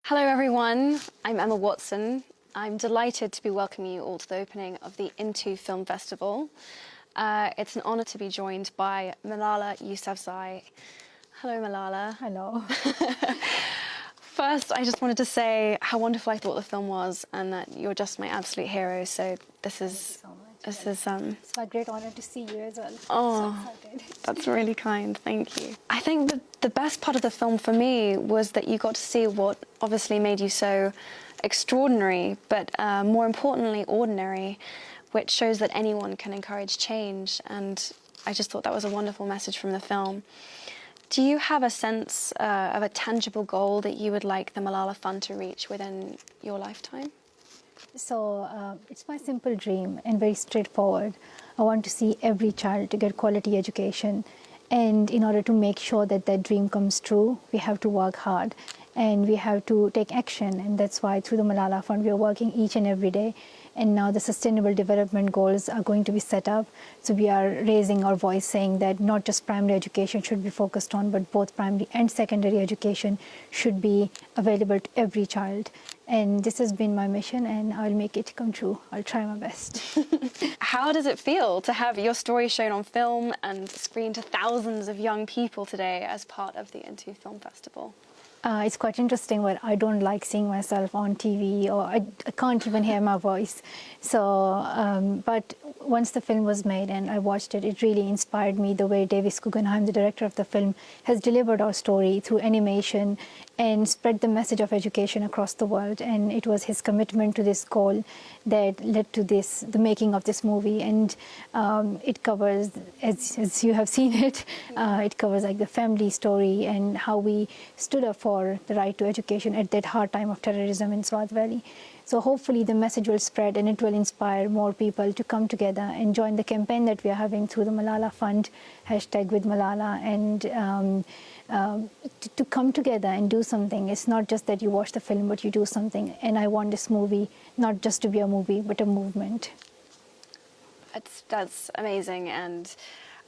Hello everyone, I'm Emma Watson. I'm delighted to be welcoming you all to the opening of the Into Film Festival. It's an honour to be joined by Malala Yousafzai. Hello Malala. Hello. First, I just wanted to say how wonderful I thought the film was and that you're just my absolute hero, so this is... It's my great honour to see you as well. Oh, so excited. That's really kind, thank you. I think the best part of the film for me was that you got to see what obviously made you so extraordinary, but more importantly, ordinary, which shows that anyone can encourage change, and I just thought that was a wonderful message from the film. Do you have a sense of a tangible goal that you would like the Malala Fund to reach within your lifetime? So it's my simple dream and very straightforward. I want to see every child to get quality education, and in order to make sure that that dream comes true, we have to work hard and we have to take action, and that's why through the Malala Fund we are working each and every day. And now the Sustainable Development Goals are going to be set up. So we are raising our voice saying that not just primary education should be focused on, but both primary and secondary education should be available to every child. And this has been my mission, and I'll make it come true. I'll try my best. How does it feel to have your story shown on film and screened to thousands of young people today as part of the Into Film Festival? It's quite interesting, but I don't like seeing myself on TV, or I can't even hear my voice. So, but once the film was made and I watched it, it really inspired me the way Davis Guggenheim, the director of the film, has delivered our story through animation and spread the message of education across the world. And it was his commitment to this goal that led to this, the making of this movie. And it covers, as you have seen it, it covers like the family story and how we stood up for the right to education at that hard time of terrorism in Swat Valley. So hopefully the message will spread and it will inspire more people to come together and join the campaign that we are having through the Malala Fund, #WithMalala, and to come together and do something. It's not just that you watch the film, but you do something. And I want this movie not just to be a movie, but a movement. That's amazing, and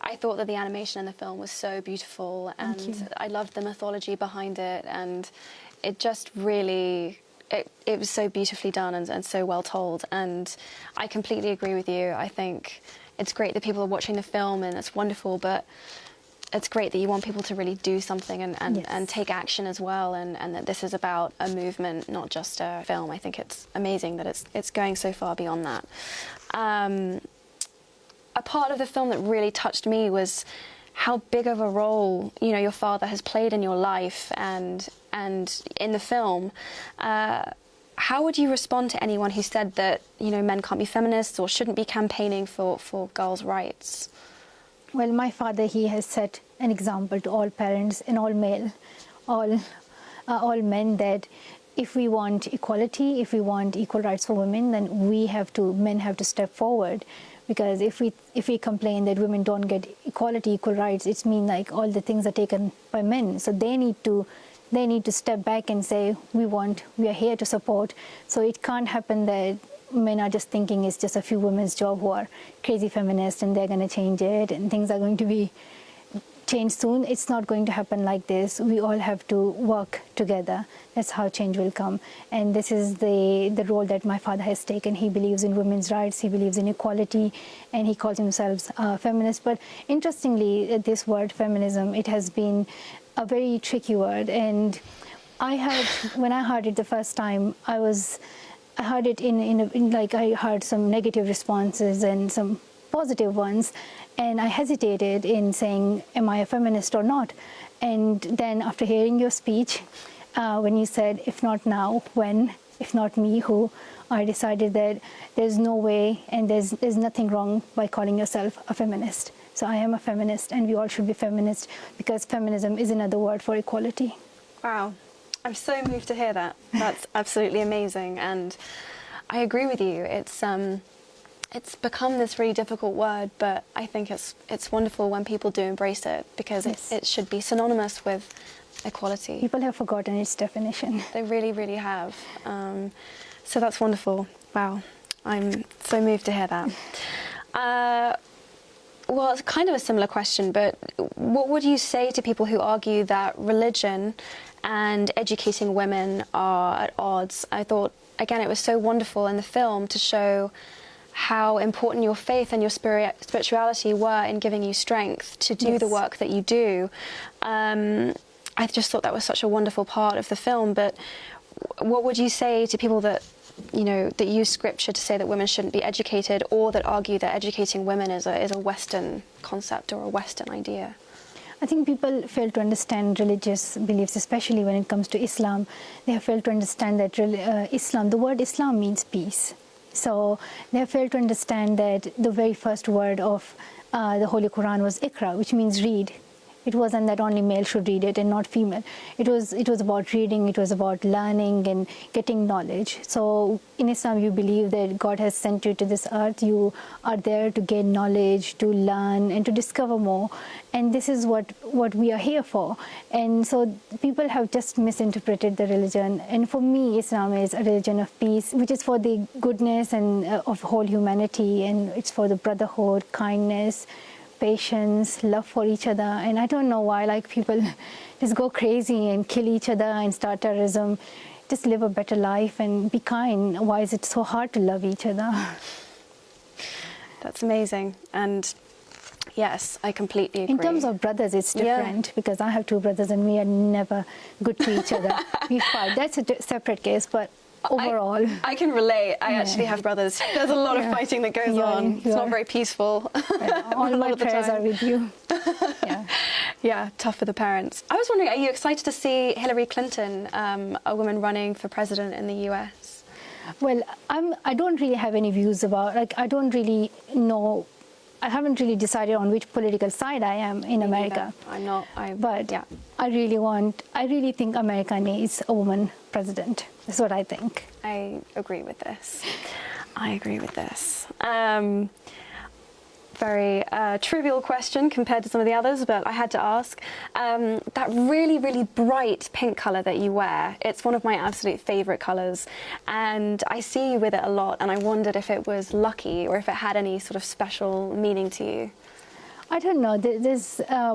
I thought that the animation in the film was so beautiful, and I loved the mythology behind it, and it just really... It was so beautifully done and so well told, and I completely agree with you. I think it's great that people are watching the film and it's wonderful, but it's great that you want people to really do something and take action as well, and that this is about a movement, not just a film. I think it's amazing that it's going so far beyond that. A part of the film that really touched me was how big of a role, you know, your father has played in your life and in the film. How would you respond to anyone who said that, you know, men can't be feminists or shouldn't be campaigning for girls' rights? Well, my father, he has set an example to all parents and all men, that if we want equality, if we want equal rights for women, then men have to step forward. Because if we complain that women don't get equality, equal rights, it's mean like all the things are taken by men. So they need to step back and say, we are here to support. So it can't happen that men are just thinking it's just a few women's job who are crazy feminists and they're going to change it and things are going to be changed soon. It's not going to happen like this. We all have to work together. That's how change will come. And this is the role that my father has taken. He believes in women's rights, he believes in equality, and he calls himself a feminist. But interestingly, this word feminism, it has been a very tricky word. And when I heard it the first time, I heard it I heard some negative responses and some positive ones, and I hesitated in saying, am I a feminist or not? And then after hearing your speech, when you said, if not now, when? If not me, who? I decided that there's no way and there's nothing wrong by calling yourself a feminist. So I am a feminist, and we all should be feminists, because feminism is another word for equality. Wow. I'm so moved to hear that. That's absolutely amazing, and I agree with you. It's become this really difficult word, but I think it's wonderful when people do embrace it, because it should be synonymous with equality. People have forgotten its definition. They really, really have. So that's wonderful. Wow. I'm so moved to hear that. Well, it's kind of a similar question, but what would you say to people who argue that religion and educating women are at odds. I thought, again, it was so wonderful in the film to show how important your faith and your spirituality were in giving you strength to do the work that you do. I just thought that was such a wonderful part of the film. But what would you say to people that, you know, that use scripture to say that women shouldn't be educated, or that argue that educating women is a Western concept or a Western idea? I think people fail to understand religious beliefs, especially when it comes to Islam. They have failed to understand that Islam, the word Islam means peace. So they have failed to understand that the very first word of the Holy Quran was Iqra, which means read. It wasn't that only male should read it and not female. It was about reading, it was about learning and getting knowledge. So in Islam, you believe that God has sent you to this earth. You are there to gain knowledge, to learn, and to discover more. And this is what we are here for. And so people have just misinterpreted the religion. And for me, Islam is a religion of peace, which is for the goodness and of whole humanity, and it's for the brotherhood, kindness, patience, love for each other. And I don't know why, like, people just go crazy and kill each other and start terrorism. Just live a better life and be kind. Why is it so hard to love each other? That's amazing. And yes, I completely agree. In terms of brothers, it's different, because I have two brothers and we are never good to each other. We fight. That's a separate case, but overall, I can relate. I actually have brothers. There's a lot of fighting that goes on. It's not very peaceful. All my prayers are with you. Yeah, tough for the parents. I was wondering, are you excited to see Hillary Clinton, a woman running for president in the US? Well, I don't really have any views about, like, I don't really know. I haven't really decided on which political side I am in America. I'm not. But I really think America needs a woman president. That's what I think. I agree with this. Very trivial question compared to some of the others, but I had to ask. That really, really bright pink colour that you wear, it's one of my absolute favourite colours, and I see you with it a lot, and I wondered if it was lucky or if it had any sort of special meaning to you. I don't know,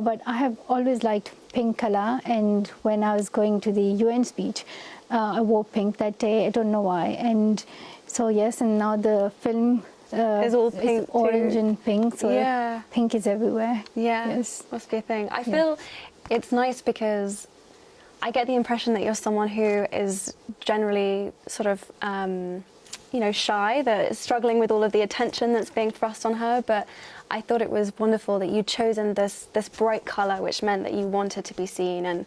but I have always liked pink colour, and when I was going to the UN speech, I wore pink that day. I don't know why. And so yes, and now the film is all pink, orange and pink, so pink is everywhere. Yes, must be a thing. I feel it's nice because I get the impression that you're someone who is generally sort of you know, shy, that is struggling with all of the attention that's being thrust on her, but I thought it was wonderful that you'd chosen this bright colour, which meant that you wanted to be seen and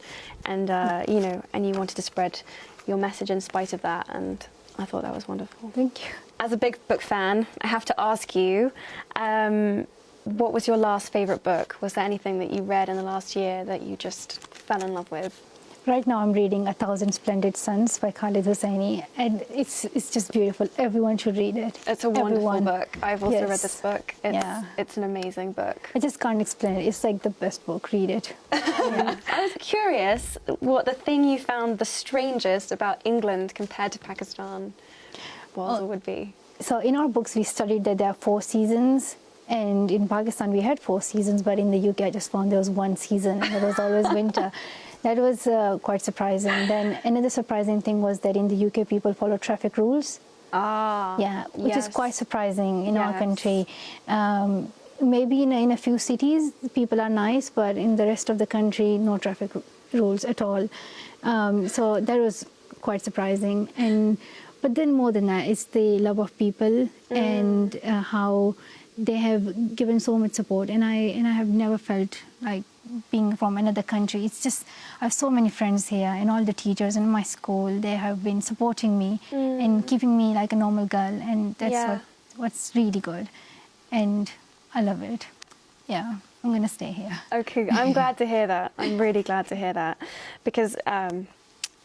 you know, and you wanted to spread your message in spite of that, and I thought that was wonderful. Thank you. As a big book fan, I have to ask you, what was your last favourite book? Was there anything that you read in the last year that you just fell in love with? Right now I'm reading A Thousand Splendid Suns by Khaled Hosseini, and it's just beautiful. Everyone should read it. It's a wonderful book. I've also read this book. It's an amazing book. I just can't explain it. It's like the best book. Read it. I was curious what the thing you found the strangest about England compared to Pakistan was or would be. So in our books we studied that there are 4 seasons, and in Pakistan we had 4 seasons, but in the UK I just found there was 1 season, and it was always winter. That was quite surprising. Then another surprising thing was that in the UK people follow traffic rules. Which is quite surprising in our country. Maybe in a few cities people are nice, but in the rest of the country no traffic rules at all. So that was quite surprising. But then more than that, it's the love of people and how they have given so much support, and I have never felt like being from another country. It's just, I have so many friends here, and all the teachers in my school, they have been supporting me and keeping me like a normal girl, and that's what's really good, and I love it. I'm gonna stay here. Okay, I'm glad to hear that. I'm really glad to hear that, because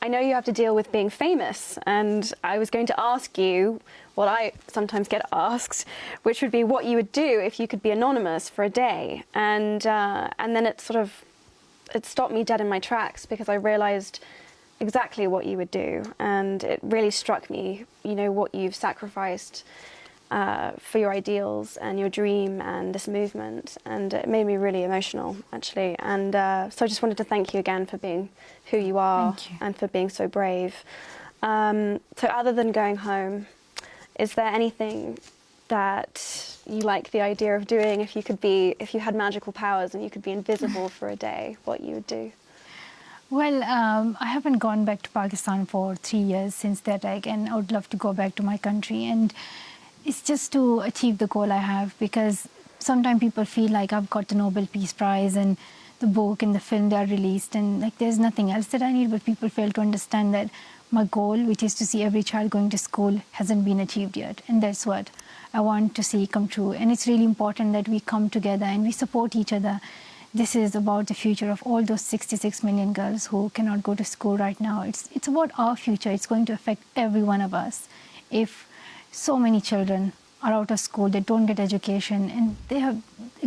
I know you have to deal with being famous, and I was going to ask you what I sometimes get asked, which would be what you would do if you could be anonymous for a day. And then it stopped me dead in my tracks, because I realised exactly what you would do, and it really struck me, you know, what you've sacrificed for your ideals and your dream and this movement, and it made me really emotional, actually. And so I just wanted to thank you again for being who you are and for being so brave. So other than going home, is there anything that you like the idea of doing if you had magical powers and you could be invisible for a day, what you would do? Well, I haven't gone back to Pakistan for 3 years since the attack, and I would love to go back to my country. And it's just to achieve the goal I have, because sometimes people feel like I've got the Nobel Peace Prize and the book and the film they are released, and like there's nothing else that I need. But people fail to understand that my goal, which is to see every child going to school, hasn't been achieved yet, and that's what I want to see come true. And it's really important that we come together and we support each other. This is about the future of all those 66 million girls who cannot go to school right now. It's about our future. It's going to affect every one of us. If so many children are out of school, they don't get education, and they have,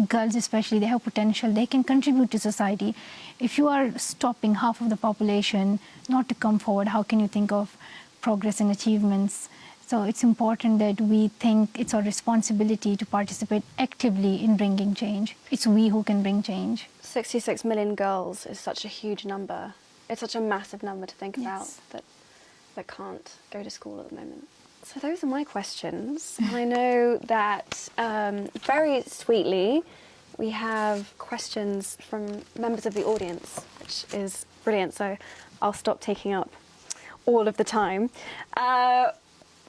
girls especially, they have potential, they can contribute to society. If you are stopping half of the population not to come forward, how can you think of progress and achievements? So it's important that we think it's our responsibility to participate actively in bringing change. It's we who can bring change. 66 million girls is such a huge number. It's such a massive number to think about that can't go to school at the moment. So those are my questions. And I know that very sweetly we have questions from members of the audience, which is brilliant. So I'll stop taking up all of the time.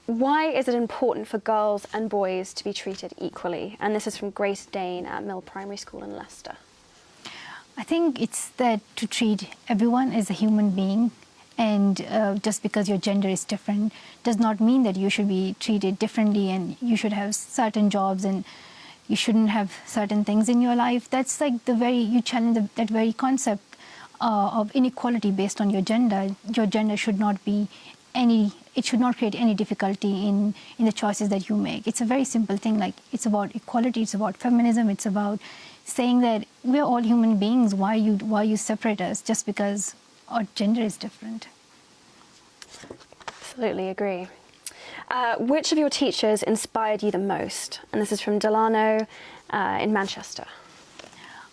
Why is it important for girls and boys to be treated equally? And this is from Grace Dane at Mill Primary School in Leicester. I think it's that to treat everyone as a human being, and just because your gender is different does not mean that you should be treated differently and you should have certain jobs and you shouldn't have certain things in your life. That's like you challenge that very concept of inequality based on your gender. Your gender should not be it should not create any difficulty in the choices that you make. It's a very simple thing, like it's about equality, it's about feminism, it's about saying that we're all human beings. Why you separate us just because our gender is different? Absolutely agree. Which of your teachers inspired you the most? And this is from Delano in Manchester.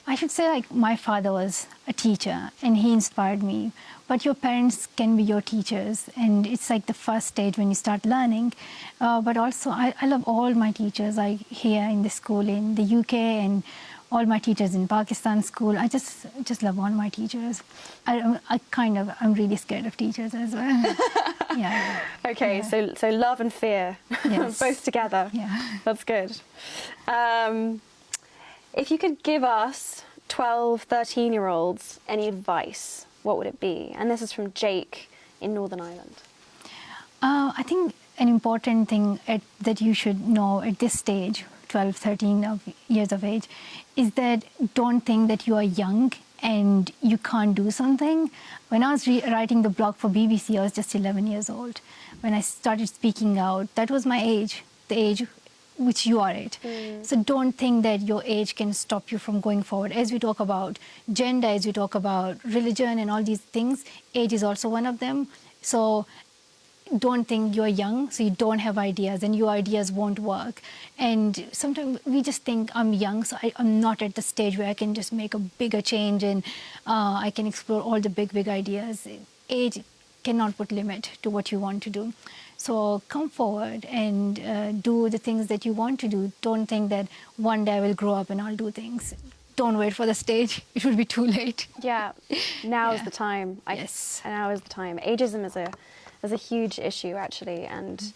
I should say, like, my father was a teacher and he inspired me. But your parents can be your teachers, and it's like the first stage when you start learning. But also, I love all my teachers, like here in the school in the UK, and all my teachers in Pakistan school. I just love all my teachers. I'm really scared of teachers as well. Yeah. Okay, yeah. So love and fear, yes. Both together. Yeah. That's good. If you could give us 12, 13-year-olds any advice, what would it be? And this is from Jake in Northern Ireland. I think an important thing that you should know at this stage, 12, 13 years of age, is that don't think that you are young and you can't do something. When I was writing the blog for BBC, I was just 11 years old. When I started speaking out, that was my age, the age which you are at. So don't think that your age can stop you from going forward. As we talk about gender, as we talk about religion and all these things, age is also one of them. So don't think you're young, so you don't have ideas and your ideas won't work. And sometimes we just think I'm young, so I'm not at the stage where I can just make a bigger change and I can explore all the big ideas. Age cannot put limit to what you want to do. So come forward and do the things that you want to do. Don't think that one day I will grow up and I'll do things. Don't wait for the stage. It will be too late. Yeah, now is the time. Yes. Now is the time. Ageism is a huge issue, actually, and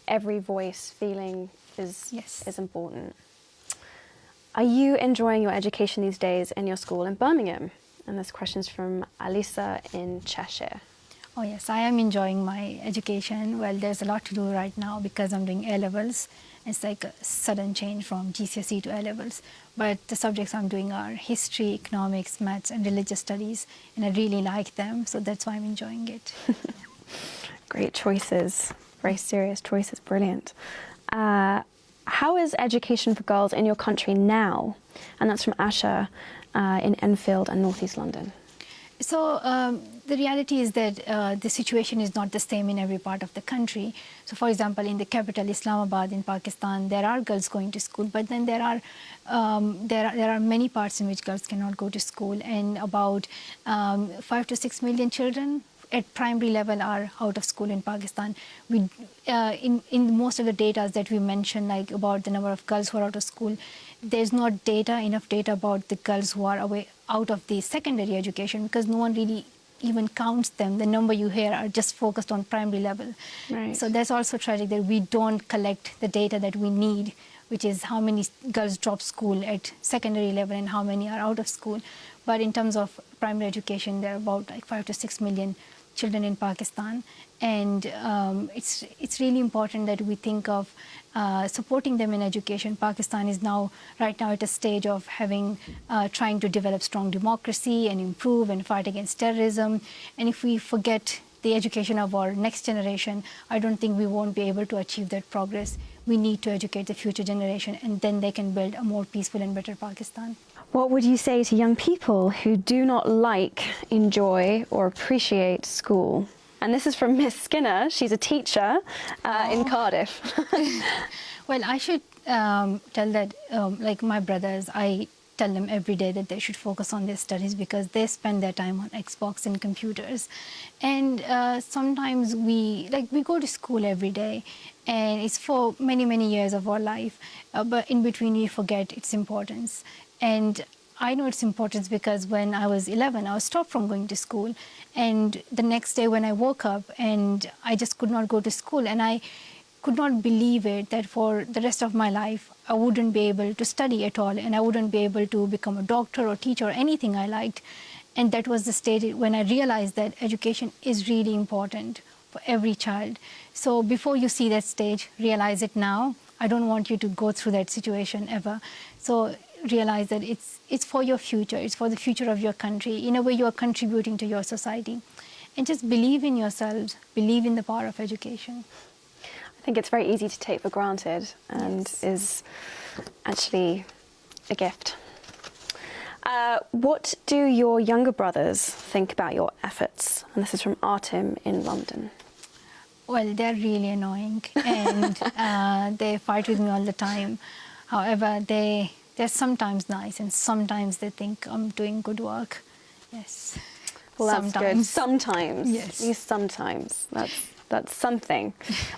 every voice, feeling is important. Are you enjoying your education these days in your school in Birmingham? And this question's from Alisa in Cheshire. Oh yes, I am enjoying my education. Well, there's a lot to do right now because I'm doing A-levels. It's like a sudden change from GCSE to A-levels. But the subjects I'm doing are history, economics, maths, and religious studies, and I really like them, so that's why I'm enjoying it. Great choices, very serious choices, brilliant. How is education for girls in your country now? And that's from Asha in Enfield and North East London. So the reality is that the situation is not the same in every part of the country. So, for example, in the capital Islamabad in Pakistan, there are girls going to school, but then there are many parts in which girls cannot go to school, and about 5 to 6 million children at primary level are out of school in Pakistan. We, in most of the data that we mentioned, like about the number of girls who are out of school, there's not enough data about the girls who are out of the secondary education, because no one really even counts them. The number you hear are just focused on primary level. Right. So that's also tragic that we don't collect the data that we need, which is how many girls drop school at secondary level and how many are out of school. But in terms of primary education, there are about like 5 to 6 million children in Pakistan, and it's really important that we think of supporting them in education. Pakistan is right now at a stage of trying to develop strong democracy and improve and fight against terrorism. And if we forget the education of our next generation, I don't think we won't be able to achieve that progress. We need to educate the future generation, and then they can build a more peaceful and better Pakistan. What would you say to young people who do not like, enjoy, or appreciate school? And this is from Miss Skinner. She's a teacher in Cardiff. Well, I should tell that, like my brothers, I tell them every day that they should focus on their studies, because they spend their time on Xbox and computers. And sometimes we go to school every day, and it's for many, many years of our life. But in between, we forget its importance. And I know its importance because when I was 11, I was stopped from going to school. And the next day when I woke up, and I just could not go to school, and I could not believe it, that for the rest of my life, I wouldn't be able to study at all, and I wouldn't be able to become a doctor or teacher or anything I liked. And that was the stage when I realized that education is really important for every child. So before you see that stage, realize it now. I don't want you to go through that situation ever. So realize that it's for your future, it's for the future of your country. In a way, you are contributing to your society. And just believe in yourselves, believe in the power of education. I think it's very easy to take for granted, and Yes. is actually a gift. What do your younger brothers think about your efforts? And this is from Artem in London. Well, they're really annoying, and they fight with me all the time. However, they're sometimes nice, and sometimes they think I'm doing good work. Yes. Well, that's sometimes. good. Sometimes. Yes. At least sometimes. That's something.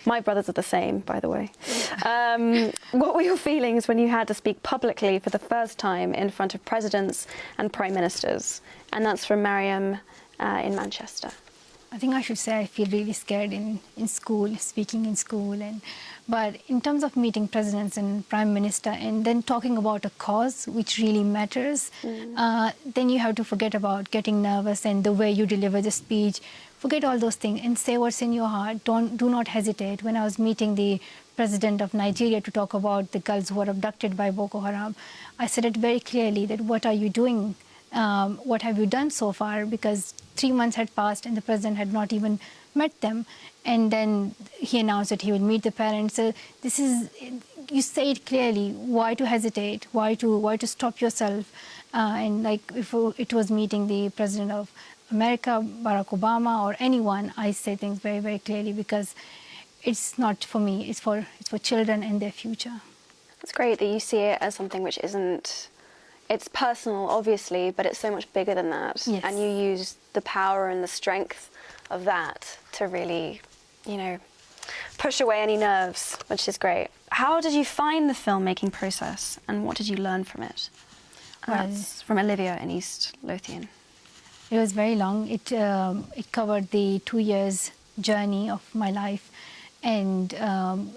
My brothers are the same, by the way. What were your feelings when you had to speak publicly for the first time in front of presidents and prime ministers? And that's from Mariam in Manchester. I think I should say I feel really scared in school, speaking in school. But in terms of meeting presidents and prime minister and then talking about a cause which really matters, then you have to forget about getting nervous and the way you deliver the speech. Forget all those things and say what's in your heart. Do not hesitate. When I was meeting the president of Nigeria to talk about the girls who were abducted by Boko Haram, I said it very clearly that what are you doing? What have you done so far? Because 3 months had passed and the president had not even met them. And then he announced that he will meet the parents. So you say it clearly. Why to hesitate? Why to stop yourself? And like if it was meeting the president of America, Barack Obama, or anyone, I say things very, very clearly, because it's not for me. It's for children and their future. It's great that you see it as something which isn't. It's personal, obviously, but it's so much bigger than that. Yes. And you use the power and the strength of that to really, push away any nerves, which is great. How did you find the filmmaking process, and what did you learn from it? That's from Olivia in East Lothian. It was very long. It covered the 2 years journey of my life, and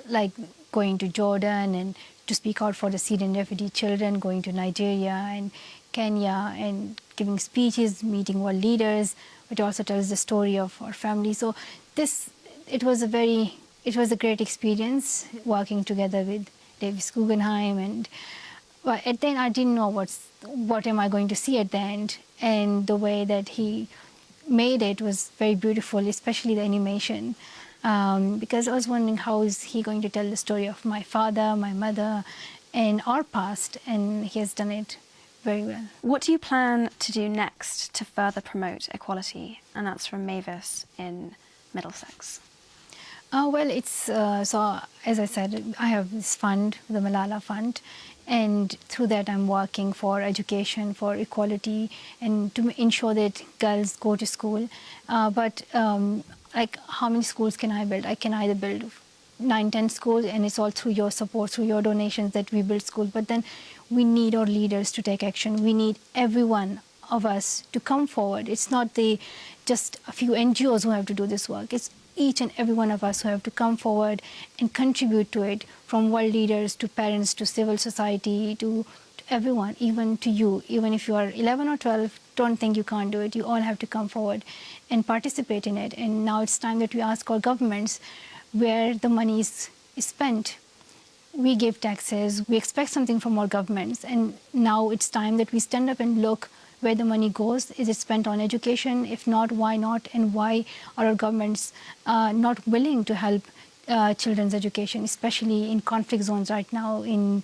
like going to Jordan and to speak out for the Syrian refugee children, going to Nigeria and Kenya and giving speeches, meeting world leaders. It also tells the story of our family. So it was a great experience working together with Davis Guggenheim, but at the end I didn't know what am I going to see at the end. And the way that he made it was very beautiful, especially the animation. Because I was wondering how is he going to tell the story of my father, my mother, and our past. And he has done it very well. What do you plan to do next to further promote equality? And that's from Mavis in Middlesex. Well, it's so as I said, I have this fund, the Malala Fund, and through that I'm working for education, for equality, and to ensure that girls go to school. But like, how many schools can I build? I can either build 9, 10 schools, and it's all through your support, through your donations that we build schools. But then we need our leaders to take action. We need every one of us to come forward. It's not just a few NGOs who have to do this work. It's each and every one of us who have to come forward and contribute to it, from world leaders to parents to civil society to everyone, even to you. Even if you are 11 or 12, don't think you can't do it. You all have to come forward and participate in it. And now it's time that we ask our governments where the money is spent. We give taxes, we expect something from our governments, and now it's time that we stand up and look where the money goes. Is it spent on education? If not, why not? And why are our governments not willing to help children's education, especially in conflict zones right now, in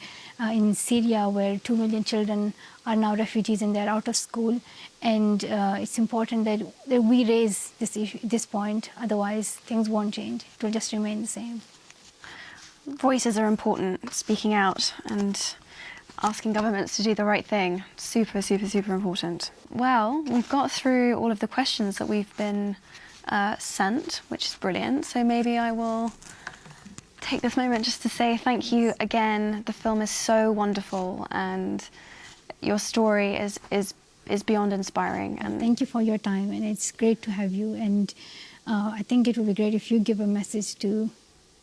Syria, where 2 million children are now refugees and they're out of school. And it's important that we raise this issue, this point, otherwise things won't change. It will just remain the same. Voices are important, speaking out and asking governments to do the right thing. Super, super, super important. Well, we've got through all of the questions that we've been sent, which is brilliant. So maybe I will take this moment just to say thank you again. The film is so wonderful, and your story is beyond inspiring. And thank you for your time, and it's great to have you. And I think it would be great if you give a message to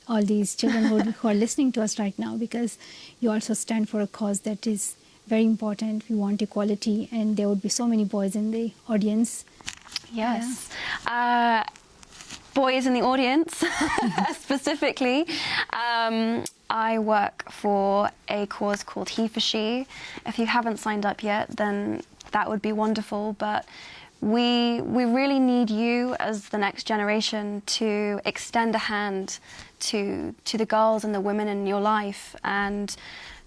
all these children who are listening to us right now, because you also stand for a cause that is very important. We want equality, and there would be so many boys in the audience. Yes. Yeah. Boys in the audience, specifically. I work for a cause called He for She. If you haven't signed up yet, then that would be wonderful. But we really need you as the next generation to extend a hand to the girls and the women in your life, and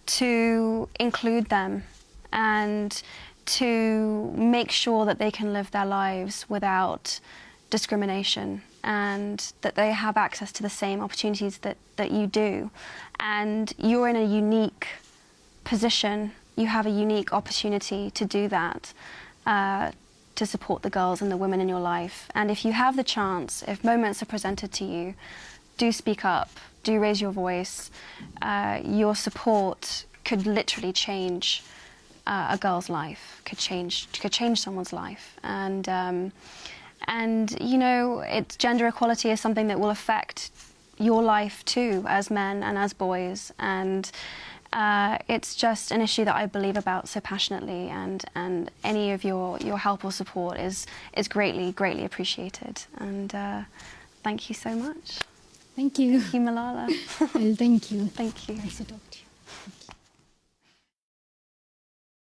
to include them, and to make sure that they can live their lives without discrimination, and that they have access to the same opportunities that you do. And you're in a unique position. You have a unique opportunity to do that, to support the girls and the women in your life. And if you have the chance, if moments are presented to you, do speak up, do raise your voice. Your support could literally change a girl's life, could change someone's life. And you know, gender equality is something that will affect your life too, as men and as boys. And it's just an issue that I believe about so passionately, and any of your help or support is greatly, greatly appreciated. And thank you so much. Thank you. Thank you, Malala. Well, thank you. Thank you. Nice to talk to you.